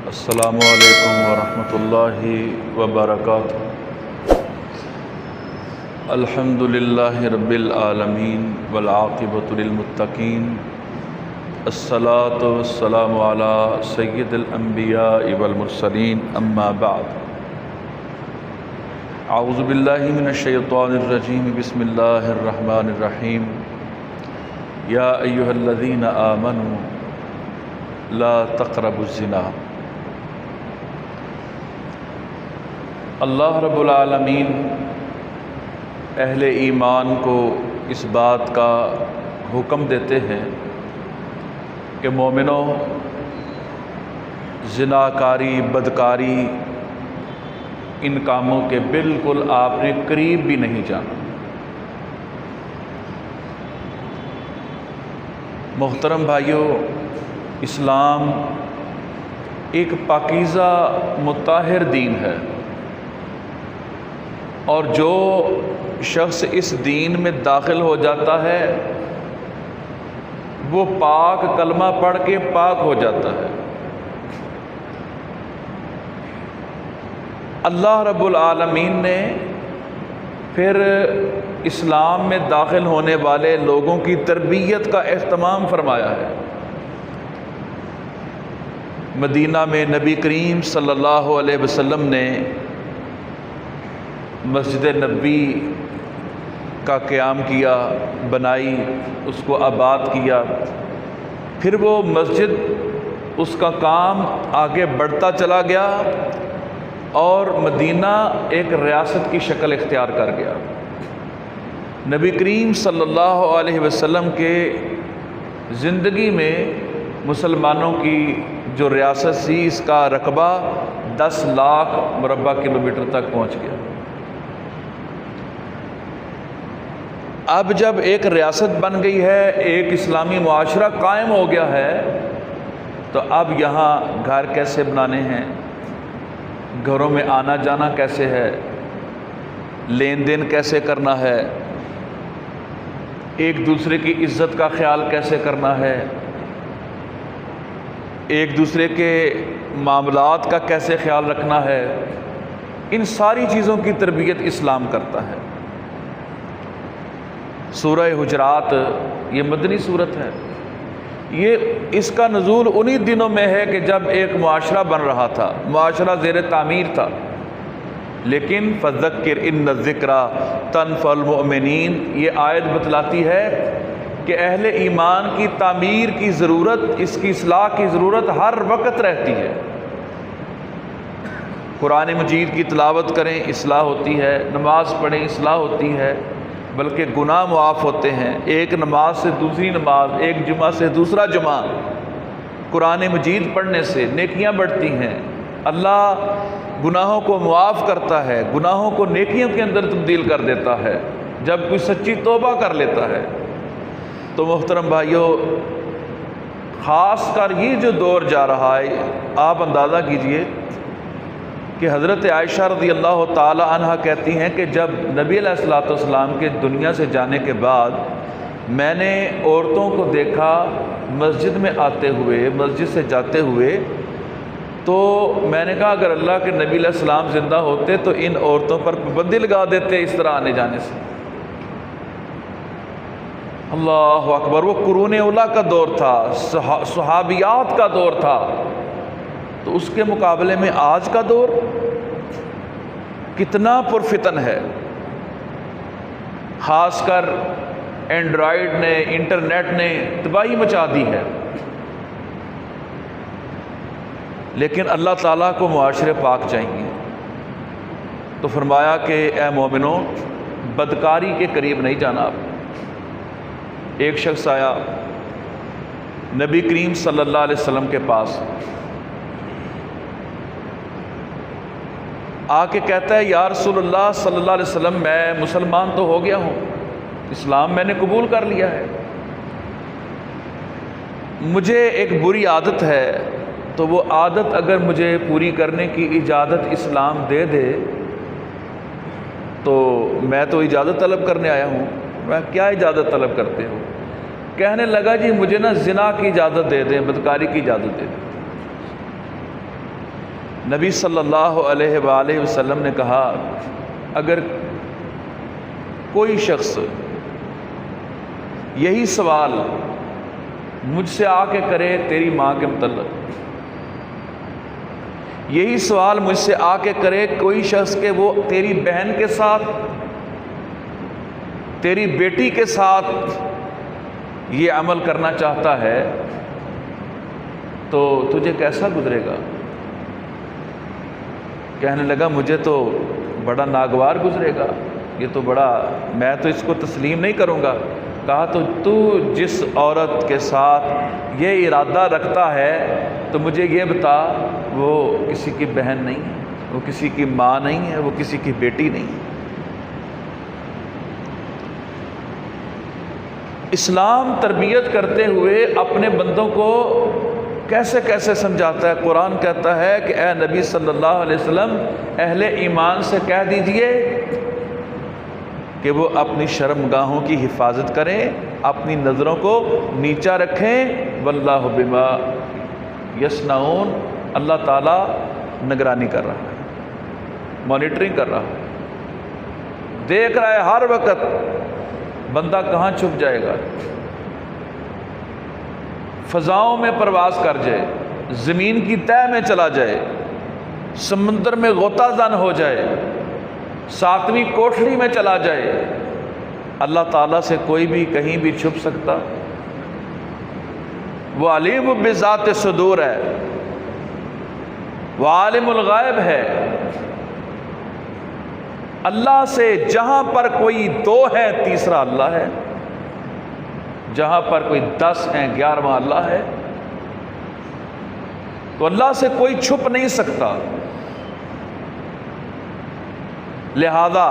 السلام علیکم ورحمۃ اللہ وبرکاتہ۔ الحمد للہ رب العالمین والعاقبۃ للمتقین، الصلاۃ والسلام علی سید الانبیاء والمرسلین، اما بعد۔ اعوذ باللہ من الشیطان الرجیم، بسم اللہ الرحمن الرحیم۔ یا ایھا الذین آمنوا لا تقربوا الزنا۔ اللہ رب العالمین اہل ایمان کو اس بات کا حکم دیتے ہیں کہ مومنوں، زناکاری، بدکاری، ان کاموں کے بالکل آپ نے قریب بھی نہیں جانا۔ محترم بھائیوں، اسلام ایک پاکیزہ مطہر دین ہے، اور جو شخص اس دین میں داخل ہو جاتا ہے وہ پاک کلمہ پڑھ کے پاک ہو جاتا ہے۔ اللہ رب العالمین نے پھر اسلام میں داخل ہونے والے لوگوں کی تربیت کا اہتمام فرمایا ہے۔ مدینہ میں نبی کریم صلی اللہ علیہ وسلم نے مسجد نبوی کا قیام کیا، بنائی، اس کو آباد کیا۔ پھر وہ مسجد، اس کا کام آگے بڑھتا چلا گیا اور مدینہ ایک ریاست کی شکل اختیار کر گیا۔ نبی کریم صلی اللہ علیہ وسلم کے زندگی میں مسلمانوں کی جو ریاست تھی، اس کا رقبہ 10 لاکھ مربع کلومیٹر تک پہنچ گیا۔ اب جب ایک ریاست بن گئی ہے، ایک اسلامی معاشرہ قائم ہو گیا ہے، تو اب یہاں گھر کیسے بنانے ہیں، گھروں میں آنا جانا کیسے ہے، لین دین کیسے کرنا ہے، ایک دوسرے کی عزت کا خیال کیسے کرنا ہے، ایک دوسرے کے معاملات کا کیسے خیال رکھنا ہے، ان ساری چیزوں کی تربیت اسلام کرتا ہے۔ سورہ حجرات یہ مدنی صورت ہے۔ یہ اس کا نزول انہی دنوں میں ہے کہ جب ایک معاشرہ بن رہا تھا، معاشرہ زیر تعمیر تھا، لیکن فذکر ان الذکریٰ تنفع المؤمنین، یہ آیت بتلاتی ہے کہ اہل ایمان کی تعمیر کی ضرورت، اس کی اصلاح کی ضرورت ہر وقت رہتی ہے۔ قرآن مجید کی تلاوت کریں، اصلاح ہوتی ہے، نماز پڑھیں، اصلاح ہوتی ہے، بلکہ گناہ معاف ہوتے ہیں۔ ایک نماز سے دوسری نماز، ایک جمعہ سے دوسرا جمعہ، قرآن مجید پڑھنے سے نیکیاں بڑھتی ہیں۔ اللہ گناہوں کو معاف کرتا ہے، گناہوں کو نیکیوں کے اندر تبدیل کر دیتا ہے جب کوئی سچی توبہ کر لیتا ہے۔ تو محترم بھائیوں، خاص کر یہ جو دور جا رہا ہے، آپ اندازہ کیجئے کہ حضرت عائشہ رضی اللہ تعالی عنہ کہتی ہیں کہ جب نبی علیہ الصلوۃ والسلام کے دنیا سے جانے کے بعد میں نے عورتوں کو دیکھا مسجد میں آتے ہوئے، مسجد سے جاتے ہوئے، تو میں نے کہا اگر اللہ کے نبی علیہ السلام زندہ ہوتے تو ان عورتوں پر پابندی لگا دیتے اس طرح آنے جانے سے۔ اللہ اکبر! وہ قرون اولیٰ کا دور تھا، صحابیات کا دور تھا، تو اس کے مقابلے میں آج کا دور کتنا پرفتن ہے۔ خاص کر اینڈرائیڈ نے، انٹرنیٹ نے تباہی مچا دی ہے، لیکن اللہ تعالیٰ کو معاشرے پاک چاہیے۔ تو فرمایا کہ اے مومنوں، بدکاری کے قریب نہیں جانا آپ۔ ایک شخص آیا نبی کریم صلی اللہ علیہ وسلم کے پاس، آ کے کہتا ہے یا رسول اللہ صلی اللہ علیہ وسلم، میں مسلمان تو ہو گیا ہوں، اسلام میں نے قبول کر لیا ہے، مجھے ایک بری عادت ہے، تو وہ عادت اگر مجھے پوری کرنے کی اجازت اسلام دے دے تو میں تو اجازت طلب کرنے آیا ہوں۔ میں کیا اجازت طلب کرتے ہو؟ کہنے لگا جی مجھے نا زنا کی اجازت دے دیں، بدکاری کی اجازت دے دیں۔ نبی صلی اللہ علیہ وآلہ وسلم نے کہا اگر کوئی شخص یہی سوال مجھ سے آ کے کرے تیری ماں کے متعلق، یہی سوال مجھ سے آ کے کرے کوئی شخص کہ وہ تیری بہن کے ساتھ، تیری بیٹی کے ساتھ یہ عمل کرنا چاہتا ہے تو تجھے کیسا گزرے گا؟ کہنے لگا مجھے تو بڑا ناگوار گزرے گا، یہ تو بڑا، میں تو اس کو تسلیم نہیں کروں گا۔ کہا تو جس عورت کے ساتھ یہ ارادہ رکھتا ہے تو مجھے یہ بتا وہ کسی کی بہن نہیں ہے، وہ کسی کی ماں نہیں ہے، وہ کسی کی بیٹی نہیں ہے۔ اسلام تربیت کرتے ہوئے اپنے بندوں کو کیسے کیسے سمجھاتا ہے۔ قرآن کہتا ہے کہ اے نبی صلی اللہ علیہ وسلم اہل ایمان سے کہہ دیجئے کہ وہ اپنی شرمگاہوں کی حفاظت کریں، اپنی نظروں کو نیچا رکھیں، واللہ بما یصنعون، اللہ تعالیٰ نگرانی کر رہا ہے، مانیٹرنگ کر رہا ہے، دیکھ رہا ہے ہر وقت بندہ کہاں چھپ جائے گا، فضاؤں میں پرواز کر جائے، زمین کی تہہ میں چلا جائے، سمندر میں غوطہ زن ہو جائے، ساتویں کوٹھڑی میں چلا جائے، اللہ تعالیٰ سے کوئی بھی کہیں بھی چھپ سکتا؟ وہ علیم بذات صدور ہے، وہ عالم الغیب ہے۔ اللہ سے جہاں پر کوئی دو ہے تیسرا اللہ ہے، جہاں پر کوئی 10 ہیں 11واں اللہ ہے، تو اللہ سے کوئی چھپ نہیں سکتا۔ لہذا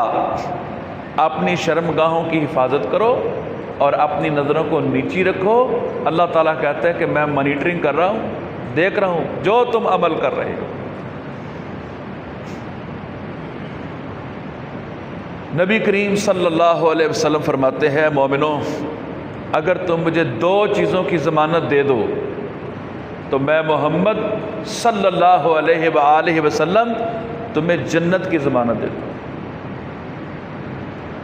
اپنی شرمگاہوں کی حفاظت کرو اور اپنی نظروں کو نیچی رکھو۔ اللہ تعالیٰ کہتا ہے کہ میں مانیٹرنگ کر رہا ہوں، دیکھ رہا ہوں جو تم عمل کر رہے ہو۔ نبی کریم صلی اللہ علیہ وسلم فرماتے ہیں مومنوں اگر تم مجھے 2 چیزوں کی ضمانت دے دو تو میں محمد صلی اللہ علیہ وآلہ وسلم تمہیں جنت کی ضمانت دیتا ہوں۔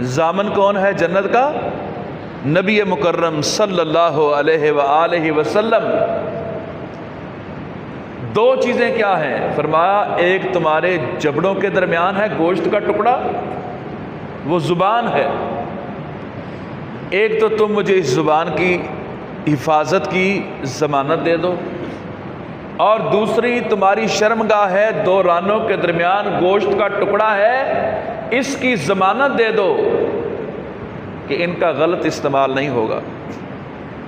ضامن کون ہے جنت کا؟ نبی مکرم صلی اللہ علیہ وآلہ وسلم۔ 2 چیزیں کیا ہیں؟ فرمایا ایک تمہارے جبڑوں کے درمیان ہے گوشت کا ٹکڑا، وہ زبان ہے، ایک تو تم مجھے اس زبان کی حفاظت کی ضمانت دے دو، اور دوسری تمہاری شرمگاہ ہے 2 رانوں کے درمیان گوشت کا ٹکڑا ہے، اس کی ضمانت دے دو کہ ان کا غلط استعمال نہیں ہوگا۔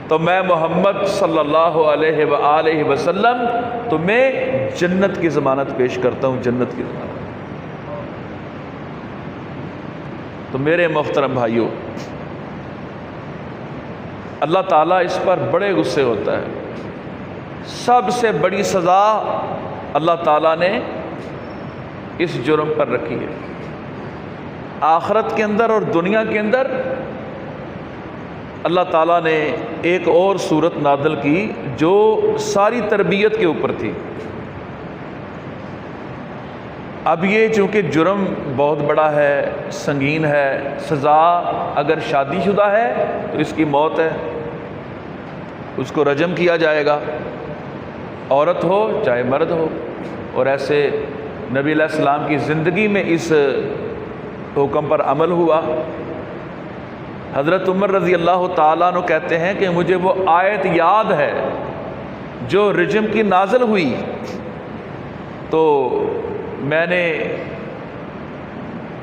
تو میں محمد صلی اللہ علیہ وآلہ وسلم تمہیں جنت کی ضمانت پیش کرتا ہوں، جنت کی ضمانت۔ تو میرے محترم بھائیوں، اللہ تعالیٰ اس پر بڑے غصے ہوتا ہے۔ سب سے بڑی سزا اللہ تعالیٰ نے اس جرم پر رکھی ہے۔ آخرت کے اندر اور دنیا کے اندر اللہ تعالیٰ نے ایک اور صورت نازل کی جو ساری تربیت کے اوپر تھی۔ اب یہ چونکہ جرم بہت بڑا ہے، سنگین ہے، سزا اگر شادی شدہ ہے تو اس کی موت ہے، اس کو رجم کیا جائے گا، عورت ہو چاہے مرد ہو۔ اور ایسے نبی علیہ السلام کی زندگی میں اس حکم پر عمل ہوا۔ حضرت عمر رضی اللہ تعالیٰ عنہ کہتے ہیں کہ مجھے وہ آیت یاد ہے جو رجم کی نازل ہوئی، تو میں نے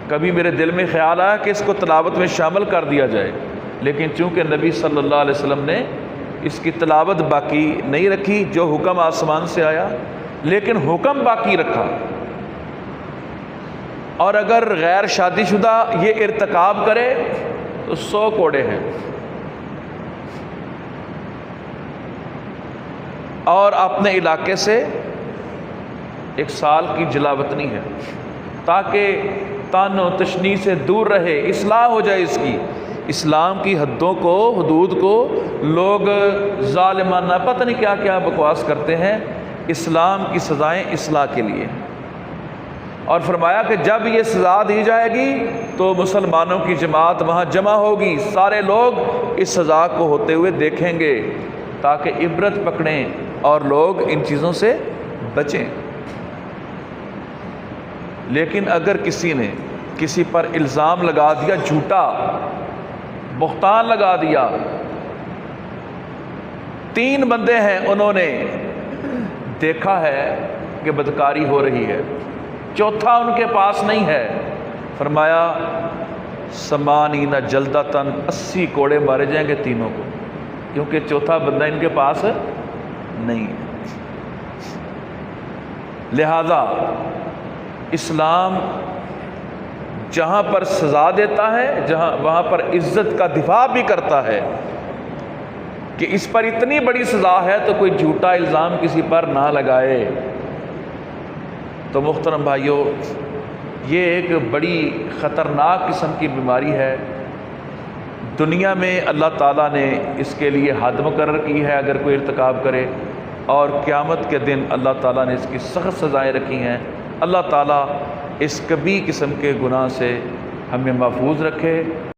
کبھی میرے دل میں خیال آیا کہ اس کو تلاوت میں شامل کر دیا جائے، لیکن چونکہ نبی صلی اللہ علیہ وسلم نے اس کی تلاوت باقی نہیں رکھی، جو حکم آسمان سے آیا لیکن حکم باقی رکھا۔ اور اگر غیر شادی شدہ یہ ارتکاب کرے تو 100 کوڑے ہیں، اور اپنے علاقے سے 1 سال کی جلاوطنی ہے، تاکہ طعن و تشنیع سے دور رہے، اصلاح ہو جائے اس کی۔ اسلام کی حدوں کو، حدود کو لوگ ظالمانہ پتہ نہیں کیا کیا بکواس کرتے ہیں۔ اسلام کی سزائیں اصلاح کے لیے ہیں۔ اور فرمایا کہ جب یہ سزا دی جائے گی تو مسلمانوں کی جماعت وہاں جمع ہوگی، سارے لوگ اس سزا کو ہوتے ہوئے دیکھیں گے تاکہ عبرت پکڑیں اور لوگ ان چیزوں سے بچیں۔ لیکن اگر کسی نے کسی پر الزام لگا دیا، جھوٹا بہتان لگا دیا، 3 بندے ہیں انہوں نے دیکھا ہے کہ بدکاری ہو رہی ہے، چوتھا ان کے پاس نہیں ہے، فرمایا سمانین جلدتاً 80 کوڑے مارے جائیں گے تینوں کو، کیونکہ چوتھا بندہ ان کے پاس نہیں ہے۔ لہذا اسلام جہاں پر سزا دیتا ہے، وہاں پر عزت کا دفاع بھی کرتا ہے کہ اس پر اتنی بڑی سزا ہے تو کوئی جھوٹا الزام کسی پر نہ لگائے۔ تو محترم بھائیوں، یہ ایک بڑی خطرناک قسم کی بیماری ہے۔ دنیا میں اللہ تعالیٰ نے اس کے لیے حد مقرر کی ہے اگر کوئی ارتکاب کرے، اور قیامت کے دن اللہ تعالیٰ نے اس کی سخت سزائیں رکھی ہیں۔ اللہ تعالیٰ اس کبھی قسم کے گناہ سے ہمیں محفوظ رکھے۔